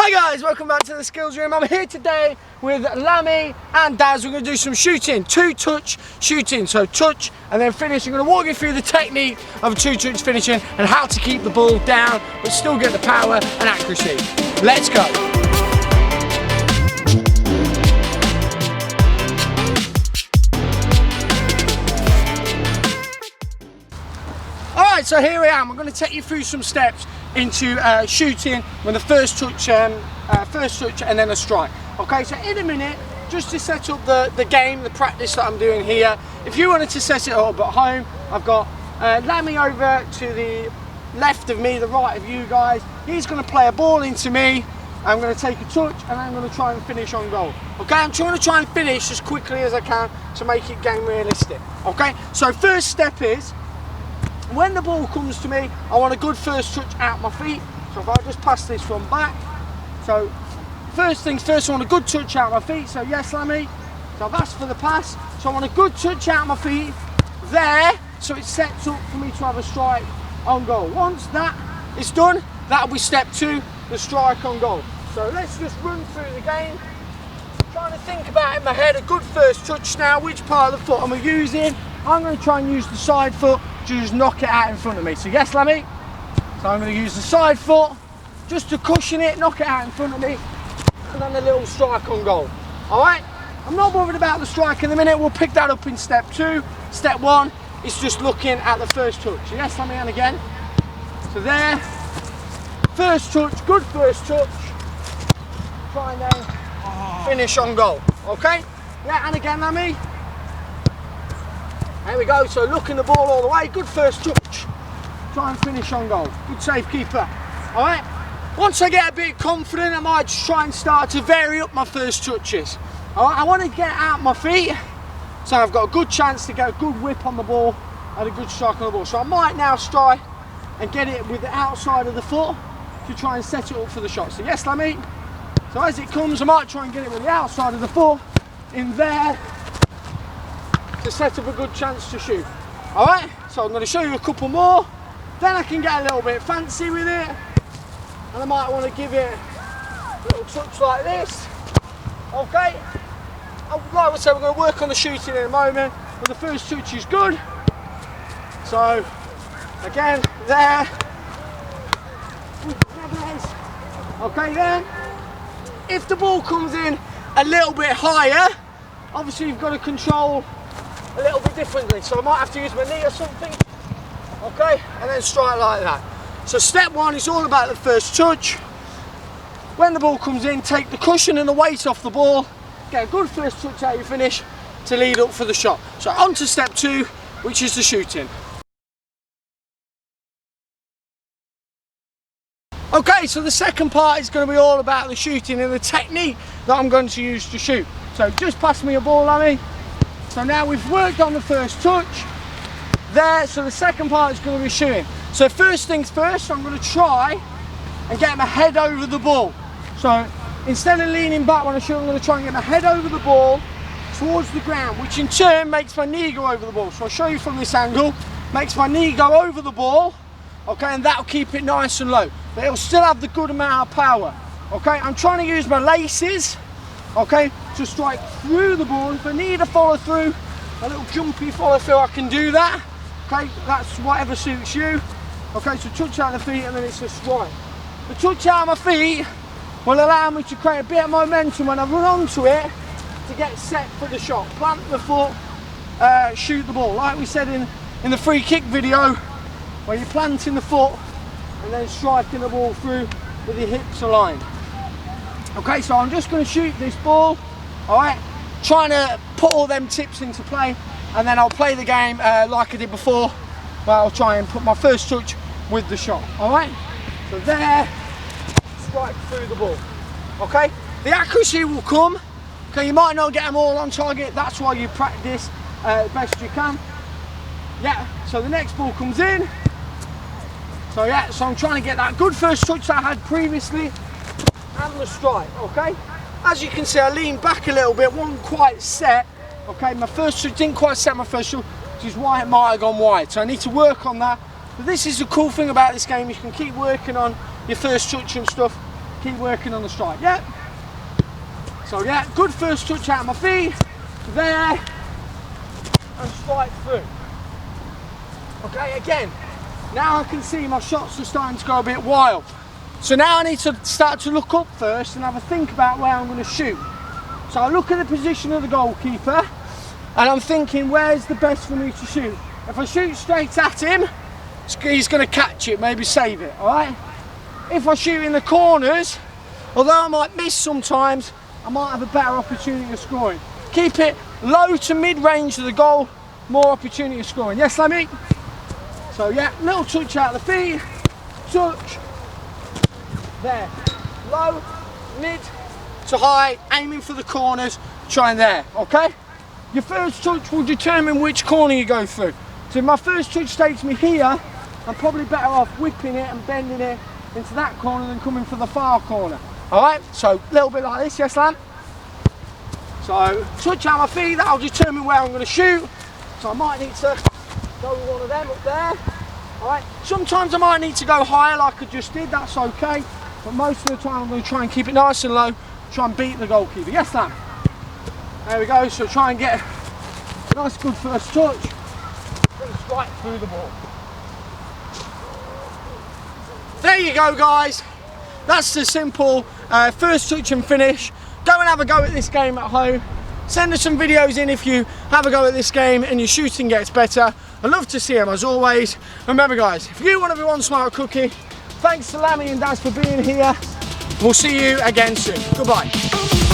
Hi guys, welcome back to the skills room. I'm here today with Lammy and Daz. We're going to do some shooting, 2-touch shooting. So touch and then finish. I'm going to walk you through the technique of a 2-touch finishing and how to keep the ball down but still get the power and accuracy. Let's go. Alright, so here I am. I'm going to take you through some steps into shooting with the first touch and then a strike. Okay, so in a minute, just to set up the game, the practice that I'm doing here, if you wanted to set it up at home, I've got Lammy over to the left of me, the right of you guys. He's going to play a ball into me. I'm going to take a touch and I'm going to try and finish on goal. Okay, I'm trying to try and finish as quickly as I can to make it game realistic. Okay, so first step is, when the ball comes to me, I want a good first touch out my feet. So if I just pass this from back, so first things first, I want a good touch out my feet. So yes, Lammy, so I've asked for the pass. So I want a good touch out my feet there, so it sets up for me to have a strike on goal. Once that is done, that'll be step 2, the strike on goal. So let's just run through the game. Trying to think about in my head a good first touch now, which part of the foot am I using? I'm going to try and use the side foot to just knock it out in front of me. So yes, Lammy, so I'm going to use the side foot just to cushion it, knock it out in front of me, and then a little strike on goal. Alright, I'm not bothered about the strike in a minute, we'll pick that up in step 2. Step 1 is just looking at the first touch. So yes, Lammy, and again. So there, first touch, good first touch, try and then finish on goal. Okay, yeah, and again, Lammy. There we go, so looking the ball all the way, good first touch, try and finish on goal, good save keeper. Alright, once I get a bit confident, I might just try and start to vary up my first touches. Alright, I want to get out my feet, so I've got a good chance to get a good whip on the ball and a good strike on the ball. So I might now strike and get it with the outside of the foot to try and set it up for the shot. So yes, Lammy, so as it comes, I might try and get it with the outside of the foot in there, to set up a good chance to shoot. Alright, so I'm going to show you a couple more, then I can get a little bit fancy with it, and I might want to give it a little touch like this. Okay, like I said, we're going to work on the shooting in a moment, but the first touch is good. So again, there, okay, then if the ball comes in a little bit higher, obviously you've got to control a little bit differently, so I might have to use my knee or something, okay, and then strike like that. So step 1 is all about the first touch. When the ball comes in, take the cushion and the weight off the ball, get a good first touch out your finish to lead up for the shot. So on to step 2, which is the shooting. Okay, so the second part is going to be all about the shooting and the technique that I'm going to use to shoot. So just pass me a ball, Lammy. So now we've worked on the first touch there, so the second part is going to be shooting. So first things first, I'm going to try and get my head over the ball. So instead of leaning back when I shoot, I'm going to try and get my head over the ball towards the ground, which in turn makes my knee go over the ball. So I'll show you from this angle, makes my knee go over the ball, okay, and that'll keep it nice and low. But it'll still have the good amount of power, okay. I'm trying to use my laces, okay, to strike through the ball. If I need a follow through, a little jumpy follow through, I can do that. Okay, that's whatever suits you. Okay, so touch out the feet and then it's a strike. The touch out of my feet will allow me to create a bit of momentum when I run onto it to get set for the shot. Plant the foot, shoot the ball. Like we said in the free kick video, where you're planting the foot and then striking the ball through with your hips aligned. Okay, so I'm just going to shoot this ball, alright, trying to put all them tips into play, and then I'll play the game like I did before, where I'll try and put my first touch with the shot, alright. So there, strike through the ball, okay. The accuracy will come, okay, you might not get them all on target, that's why you practice the best you can. Yeah, so the next ball comes in, so yeah, so I'm trying to get that good first touch that I had previously, and the strike, okay. As you can see, I leaned back a little bit, wasn't quite set, okay. My first touch didn't quite set my first touch, which is why it might have gone wide, so I need to work on that. But this is the cool thing about this game, you can keep working on your first touch and stuff, keep working on the strike, yeah? So yeah, good first touch out of my feet, there, and strike through. Okay, again, now I can see my shots are starting to go a bit wild. So now I need to start to look up first and have a think about where I'm going to shoot. So I look at the position of the goalkeeper and I'm thinking, where's the best for me to shoot? If I shoot straight at him, he's going to catch it, maybe save it, alright? If I shoot in the corners, although I might miss sometimes, I might have a better opportunity of scoring. Keep it low to mid-range of the goal, more opportunity of scoring. Yes, Lemmy? So yeah, little touch out of the feet, touch, there. Low, mid to high, aiming for the corners, trying there, okay? Your first touch will determine which corner you go through. So if my first touch takes me here, I'm probably better off whipping it and bending it into that corner than coming for the far corner. Alright, so a little bit like this, yes Lam? So touch out my feet, that'll determine where I'm going to shoot. So I might need to go with one of them up there. Alright, sometimes I might need to go higher like I just did, that's okay. But most of the time I'm going to try and keep it nice and low, try and beat the goalkeeper. Yes Lam? There we go, so try and get a nice good first touch. Bring strike through the ball. There you go guys, that's the simple first touch and finish. Go and have a go at this game at home. Send us some videos in if you have a go at this game and your shooting gets better. I'd love to see them as always. Remember guys, if you want to be one smart cookie, thanks to Lammy and Daz for being here. We'll see you again soon. Goodbye.